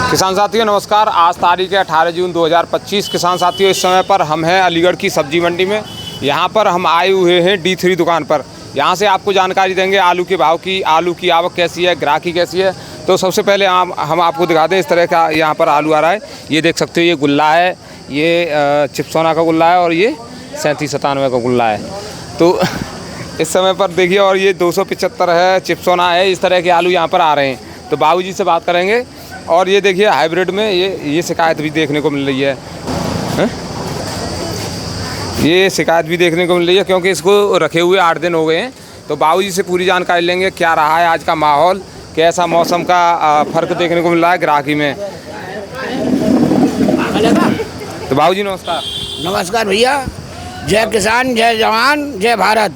किसान साथियों नमस्कार। आज तारीख है 18 जून 2025। किसान साथियों इस समय पर हम हैं अलीगढ़ की सब्जी मंडी में। यहाँ पर हम आए हुए हैं D3 दुकान पर। यहाँ से आपको जानकारी देंगे आलू के भाव की, आलू की आवक कैसी है, ग्राहकी कैसी है। तो सबसे पहले हम आपको दिखा दें इस तरह का यहाँ पर आलू आ रहा है। ये देख सकते हो, ये गुल्ला है, ये चिप्सोना का गुल्ला है और ये 3797 का गुल्ला है। तो इस समय पर देखिए, और ये 275 है, चिप्सोना है। इस तरह के आलू यहाँ पर आ रहे हैं। तो बाबूजी से बात करेंगे। और ये देखिए हाइब्रिड में ये शिकायत भी देखने को मिल रही है, ये शिकायत भी देखने को मिल रही है क्योंकि इसको रखे हुए 8 दिन हो गए हैं। तो बाबूजी से पूरी जानकारी लेंगे क्या रहा है आज का माहौल, कैसा मौसम का फ़र्क देखने को मिल रहा है ग्राहकी में। तो बाबूजी नमस्कार। नमस्कार भैया। जय किसान, जय जवान, जय भारत।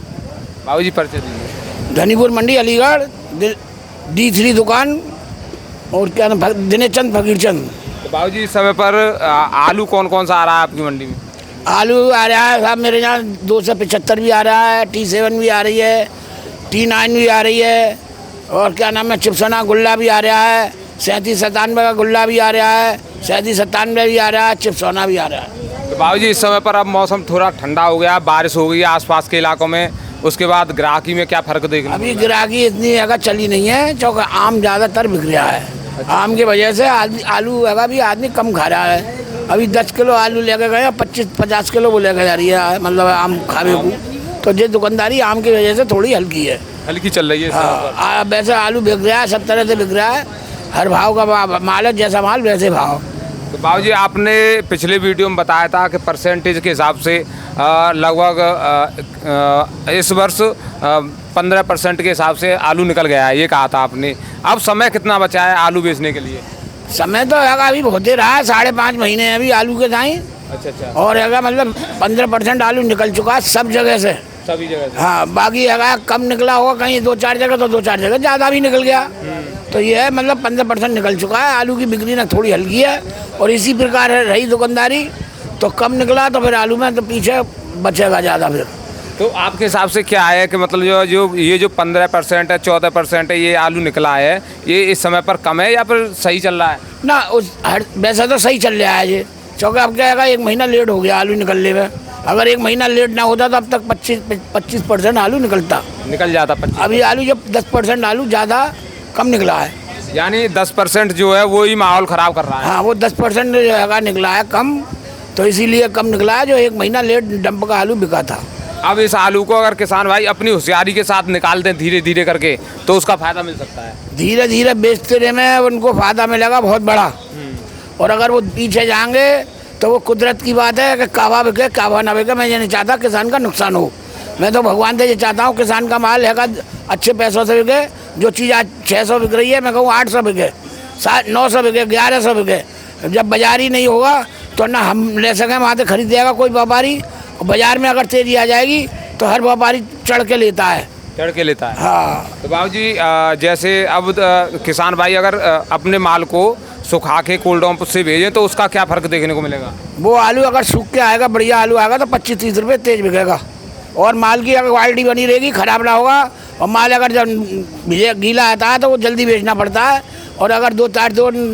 बाबूजी परिचय दीजिए। धनीपुर मंडी अलीगढ़ D3 दुकान और क्या नाम, दिनेश चंद फकीर चंद। तो बाबूजी इस समय पर आलू कौन कौन सा आ रहा है आपकी मंडी में? आलू आ रहा है साहब मेरे यहाँ 275 भी आ रहा है, T7 भी आ रही है, T9 भी आ रही है, और क्या नाम है चिप्सोना गुल्ला भी आ रहा है, 3797 का गुल्ला भी आ रहा है, 3797 भी आ रहा है, चिप्सोना भी आ रहा है। तो बाबूजी इस समय पर अब मौसम थोड़ा ठंडा हो गया, बारिश हो गई है आसपास के इलाकों में, उसके बाद ग्राहकी में क्या फ़र्क देखने? अभी ग्राहकी इतनी जगह चली नहीं है क्योंकि आम ज़्यादातर बिक रहा है। आम की वजह से आलू जगह भी आदमी कम खा रहा है। अभी 10 किलो आलू लेके गए, 25-50 किलो वो लेके जा रही है, मतलब आम खावे को। तो ये दुकानदारी आम की वजह से थोड़ी हल्की है, हल्की चल रही है। हाँ, वैसे आलू बिक रहा है, सब तरह से बिक रहा है। हर भाव का माल है, जैसा माल वैसे भाव। तो बाबूजी आपने पिछले वीडियो में बताया था कि परसेंटेज के हिसाब से लगभग इस वर्ष 15% के हिसाब से आलू निकल गया है, ये कहा था आपने। अब समय कितना बचा है आलू बेचने के लिए? समय तो है अभी बहुत ही रहा है, 5.5 महीने अभी आलू के दाएँ। अच्छा। और है मतलब 15% आलू निकल चुका है सब जगह से, सभी जगह से। हाँ, बाकी है कम निकला होगा कहीं 2-4 जगह, तो 2-4 जगह ज़्यादा भी निकल गया। तो ये है मतलब 15% निकल चुका है। आलू की बिक्री ना थोड़ी हल्की है और इसी प्रकार है रही दुकानदारी, तो कम निकला तो फिर आलू में तो पीछे बचेगा ज़्यादा फिर। तो आपके हिसाब से क्या है कि मतलब जो 15% है, 14% है, ये आलू निकला है, ये इस समय पर कम है या फिर सही चल रहा है? ना वैसा तो सही चल रहा है ये, क्योंकि अब क्या है 1 महीना लेट हो गया आलू निकलने में। अगर 1 महीना लेट ना होता तो अब तक 25% आलू निकल जाता। 25। अभी आलू जब 10% आलू ज़्यादा कम निकला है, यानी 10% जो है वो ही माहौल ख़राब कर रहा है। हाँ, वो 10% जगह निकला है कम, तो इसीलिए कम निकला है। जो 1 महीना लेट डंप का आलू बिका था। अब इस आलू को अगर किसान भाई अपनी होशियारी के साथ निकाल दें धीरे धीरे करके, तो उसका फ़ायदा मिल सकता है। धीरे धीरे बेचते रहे में उनको फ़ायदा मिलेगा बहुत बड़ा। और अगर वो पीछे जाएंगे तो वो कुदरत की बात है कि कावा बिके कावा ना बिके। मैं ये नहीं चाहता किसान का नुकसान हो। मैं तो भगवान से ये चाहता हूँ किसान का माल है अच्छे पैसों से बिके। जो चीज़ आज 600 बिक रही है, मैं कहूँ 800 बिके, 900 बिके, 1100 बिके। जब बाजार ही नहीं होगा तो ना हम ले सकें वहाँ से खरीद देगा कोई व्यापारी। बाजार में अगर तेजी आ जाएगी तो हर व्यापारी चढ़ के लेता है। हाँ। तो बाबूजी जैसे अब किसान भाई अगर अपने माल को सुखा के कोल्ड डंप से भेजें तो उसका क्या फ़र्क देखने को मिलेगा? वो आलू अगर सूख के आएगा, बढ़िया आलू आएगा तो 25-30 रुपये तेज बिकेगा। और माल की अगर क्वालिटी बनी रहेगी, ख़राब ना होगा। और माल अगर जब गीला आता है तो वो जल्दी बेचना पड़ता है। और अगर 2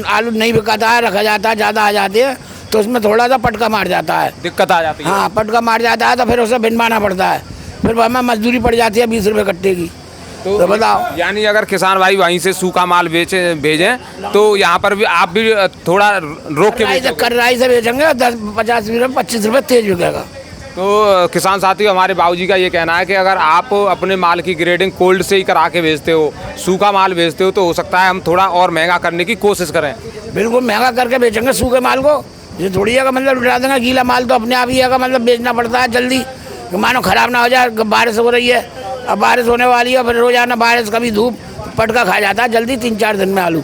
आलू नहीं बिकाता है, रखा जाता है, ज़्यादा आ जाते हैं, तो उसमें थोड़ा सा पटका मार जाता है, दिक्कत आ जाती है। हाँ, पटका मार जाता है तो फिर उसे भिनवाना पड़ता है, फिर हमें मजदूरी पड़ जाती है 20 रुपये कट्टे की। तो बताओ, यानी अगर किसान भाई वहीं से सूखा माल भेजें तो यहाँ पर भी आप भी थोड़ा रोक के कर्राई से बेचेंगे 10-50 रुपये 25 रुपये तेज बिकेगा। तो किसान साथियों हमारे बाबूजी का ये कहना है कि अगर आप अपने माल की ग्रेडिंग कोल्ड से ही करा के भेजते हो, सूखा माल भेजते हो, तो हो सकता है हम थोड़ा और महंगा करने की कोशिश करें। बिल्कुल महंगा करके बेचेंगे सूखे माल को। ये थोड़ी है मतलब लुटा देंगे। गीला माल तो अपने आप ही है मतलब बेचना पड़ता है जल्दी, मानो ख़राब ना हो जाए। बारिश हो रही है, अब बारिश होने वाली है, फिर रोजाना बारिश कभी धूप, पटका खा जाता है जल्दी 3-4 दिन में आलू।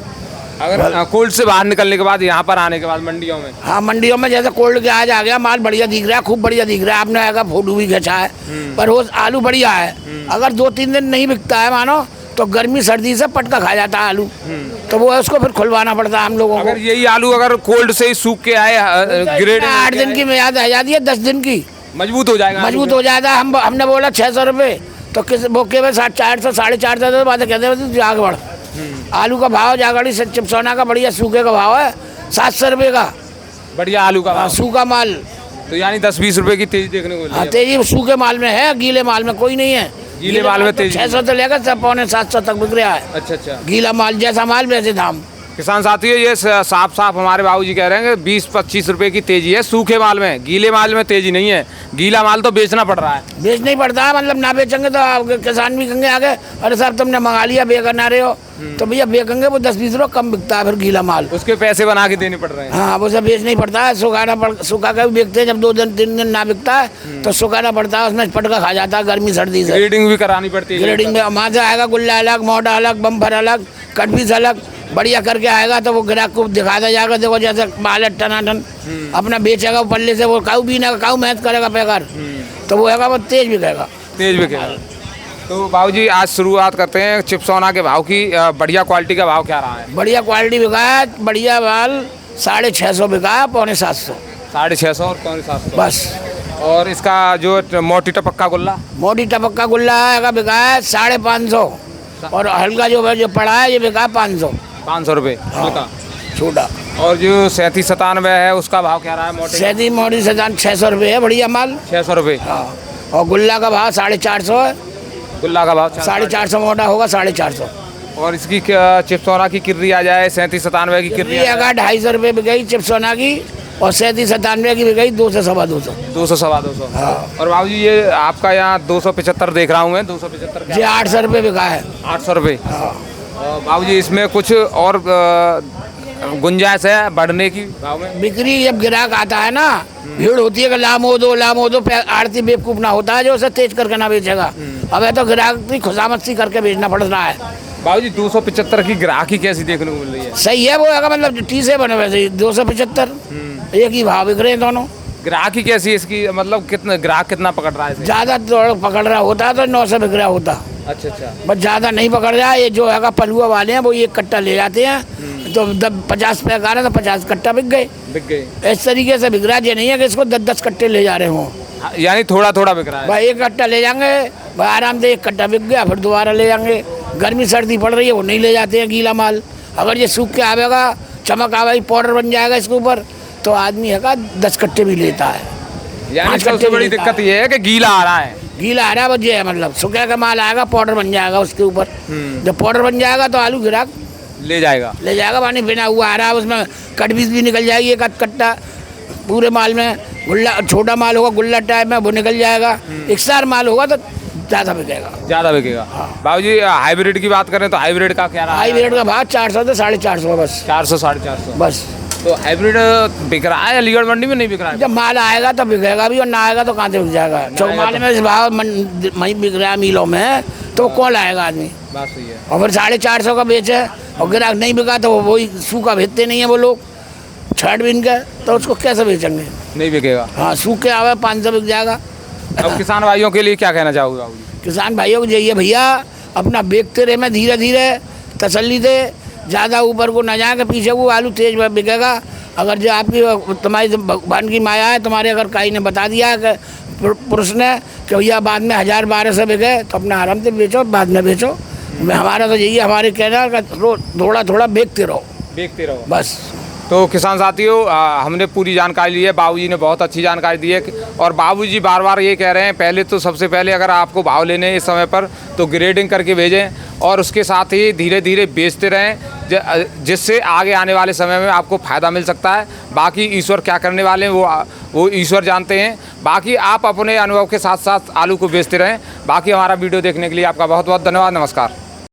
अगर कोल्ड से बाहर निकलने के बाद यहाँ पर आने के बाद मंडियों में, हाँ, मंडियों में जैसे कोल्ड के आज आ गया माल, बढ़िया दिख रहा है, खूब बढ़िया दिख रहा है। आपने आएगा फोटो भी खींचा है, पर वो आलू बढ़िया है। अगर 2-3 दिन नहीं बिकता है मानो, तो गर्मी सर्दी से पटका खा जाता है आलू, तो वो उसको फिर खुलवाना पड़ता है हम लोगों को। अगर यही आलू अगर कोल्ड से ही सूख के आए, ग्रेड 8 दिन की मियाद आ जाती है, 10 दिन की मजबूत हो जाएगा। मजबूत हो जाता है। हमने बोला 600 रुपये, तो किस बोके में 400 450 बात कहते हैं आगे बढ़ आलू का भाव जागड़ी से चिपसौना का बढ़िया सूखे का भाव है 700 रुपये का। बढ़िया आलू का भाव। सूखा माल तो यानी 10-20 रुपए की तेजी देखने को मिल रही हाँ, है। तेजी सूखे माल में है, गीले माल में कोई नहीं है। गीले माल में तेजी 600 से लेकर 650-700 तक बिक रहा है। अच्छा। गीला माल जैसा माल वैसे दाम। किसान साथियों, ये साफ हमारे बाबूजी कह रहे हैं कि 20-25 रुपए की तेजी है सूखे माल में, गीले माल में तेजी नहीं है। गीला माल तो बेचना पड़ रहा है। बेचना ही पड़ता है, मतलब ना बेचेंगे तो किसान भी कहेंगे आगे अरे साहब तुमने मंगा लिया बेचना रहे हो, तो भैया बेचेंगे वो 10-20 रुपये कम बिकता है फिर गीला माल। उसके पैसे बना के देने पड़ रहे हैं। हाँ, वो सब बेचना ही पड़ता है। सुखा का भी बेचते हैं, जब 2 दिन 3 दिन ना बिकता है तो सुखाना पड़ता है, उसमें पटका खा जाता है गर्मी सर्दी से। ग्रेडिंग भी करानी पड़ती है। ग्रेडिंग में वहाँ से आएगा गुल्ला अलग, मोटा अलग, बम्फर अलग, कटपीस अलग, बढ़िया करके आएगा तो वो ग्राहक को दिखाता जाएगा। देखो जैसे माल है टनाटन अपना बेचेगा वो पल्ले से, वो काऊ बीना काऊ मेहनत करेगा पैकर तो वो है वो तेज बिकेगा। तेज बिकेगा। तो बाबूजी आज शुरुआत करते हैं चिपसौना के भाव की। बढ़िया क्वालिटी का भाव क्या रहा है? बढ़िया क्वालिटी बिका है, बढ़िया माल 650 बिका है, 650। 650 और 750 बस। और इसका जो मोटी टपक्का गुल्ला? मोटी टपक्का गुल्ला है बिका है 550 और हल्का जो पड़ा है ये बिका है 500 रुपये हल्का छोटा। और जो 37-97 है उसका भाव क्या रहा है? मोटी मोटी सैतान 600 रुपये है बढ़िया माल। 600 रुपये। हाँ, और गुल्ला का भाव 450 है। गुल्ला का भाव 450 मोटा होगा 450। और इसकी चिपसौना की किर्री आ जाए 37-97 की किर्री अगर 250 रुपये बिक चिपसौना की और 37-97 की बिक गई 200 सवा 200। 200-250। हाँ। और बाबूजी ये आपका यहाँ 275 देख रहा हूँ मैं। 275 जी 800 रुपये बिका है। 800 रुपये। हाँ। बाबूजी इसमें कुछ और गुंजाइश है बढ़ने की भाव में? बिक्री जब ग्राहक आता है ना, भीड़ होती है कि लामो दो आड़ती बेवकूफ ना होता है जो उसे तेज करके ना बेचेगा। अब है तो ग्राहक की खुशामदी करके बेचना पड़ रहा है। बाबूजी 275 की ग्राहकी कैसी देखने को मिल रही है? सही है वो है मतलब टीसे बने वैसे 275 एक ही भाव बिक रहे हैं दोनों। ग्राहकी कैसी है इसकी? मतलब कितना ग्राहक कितना पकड़ रहा है इसे? ज़्यादा तो पकड़ रहा होता तो 900 बिक रहा होता। अच्छा। बस ज़्यादा नहीं पकड़ रहा है। ये जो है पलुआ वाले हैं वो एक कट्टा ले जाते हैं तो 50 पैक आ रहे हैं तो 50 कट्टा बिक गए। इस तरीके से बिक रहा है। ये नहीं है कि इसको 10-10 कट्टे ले जा रहे हों। यानी थोड़ा बिक रहा है। भाई एक कट्टा ले जाएंगे, भाई आराम से एक कट्टा बिक गया, फिर दोबारा ले जाएंगे। गर्मी सर्दी पड़ रही है वो नहीं ले जाते हैं गीला माल। अगर ये सूख के आवेगा, चमक आवेगी, पाउडर बन जाएगा इसके ऊपर तो आदमी है 10 कट्टे भी लेता है। यानी सबसे बड़ी दिक्कत ये है कि गीला आ रहा है। गीला आ रहा है बस ये है, मतलब सूखे का माल आएगा पाउडर बन जाएगा उसके ऊपर। जब पाउडर बन जाएगा तो आलू ग्राहक ले जाएगा। पानी बिना हुआ आ रहा है, उसमें कटपीस भी निकल जाएगी एक कट्टा पूरे माल में। गुल्ला छोटा माल होगा गुल्ला टाइप में वो निकल जाएगा। इकसार माल होगा तो ज़्यादा बिकेगा। हाँ। बाबूजी हाइब्रिड की बात करें तो हाइब्रिड का क्या रहा है? हाइब्रिड का भाव 400 से 450 बस। 400-450 बस। तो हाइब्रिड बिक रहा है अलीगढ़ मंडी में? नहीं बिक रहा है। जब माल आएगा तो बिकेगा भी और ना आएगा तो कहाँ से बिक जाएगा। चौमाल में इस भाव वहीं बिक रहा है मिलों में तो कौन लाएगा आदमी? बात सही है। और फिर 450 का बेचे और ग्राहक नहीं बिका तो वही सूखा भेजते नहीं है वो लोग छठ बिन के, तो उसको कैसे बेचेंगे? नहीं बिकेगा। हाँ, सूखे आवे 500 बिक जाएगा। अब किसान भाइयों के लिए क्या कहना चाहोगे बाबूजी? किसान भाइयों को यही है भैया अपना बेचते रहे, मैं धीरे धीरे तसल्ली दे, ज़्यादा ऊपर को ना जाए कि पीछे वो आलू तेज बिकेगा। अगर जो आपकी तुम्हारी भगवान की माया है, तुम्हारे अगर कहीं ने बता दिया है कि पुरुष ने कि भैया बाद में 1000-1200 बिके तो अपना आराम से बेचो, बाद में बेचो। हमारा तो यही है, हमारे कहना है कि थोड़ा बेचते रहो बस। तो किसान साथियों, हमने पूरी जानकारी ली है। बाबूजी ने बहुत अच्छी जानकारी दी है और बाबूजी बार बार ये कह रहे हैं पहले तो सबसे पहले अगर आपको भाव लेने हैं इस समय पर तो ग्रेडिंग करके भेजें और उसके साथ ही धीरे धीरे बेचते रहें, जिससे आगे आने वाले समय में आपको फ़ायदा मिल सकता है। बाकी ईश्वर क्या करने वाले हैं वो ईश्वर जानते हैं। बाकी आप अपने अनुभव के साथ साथ आलू को बेचते रहें। बाकी हमारा वीडियो देखने के लिए आपका बहुत बहुत धन्यवाद। नमस्कार।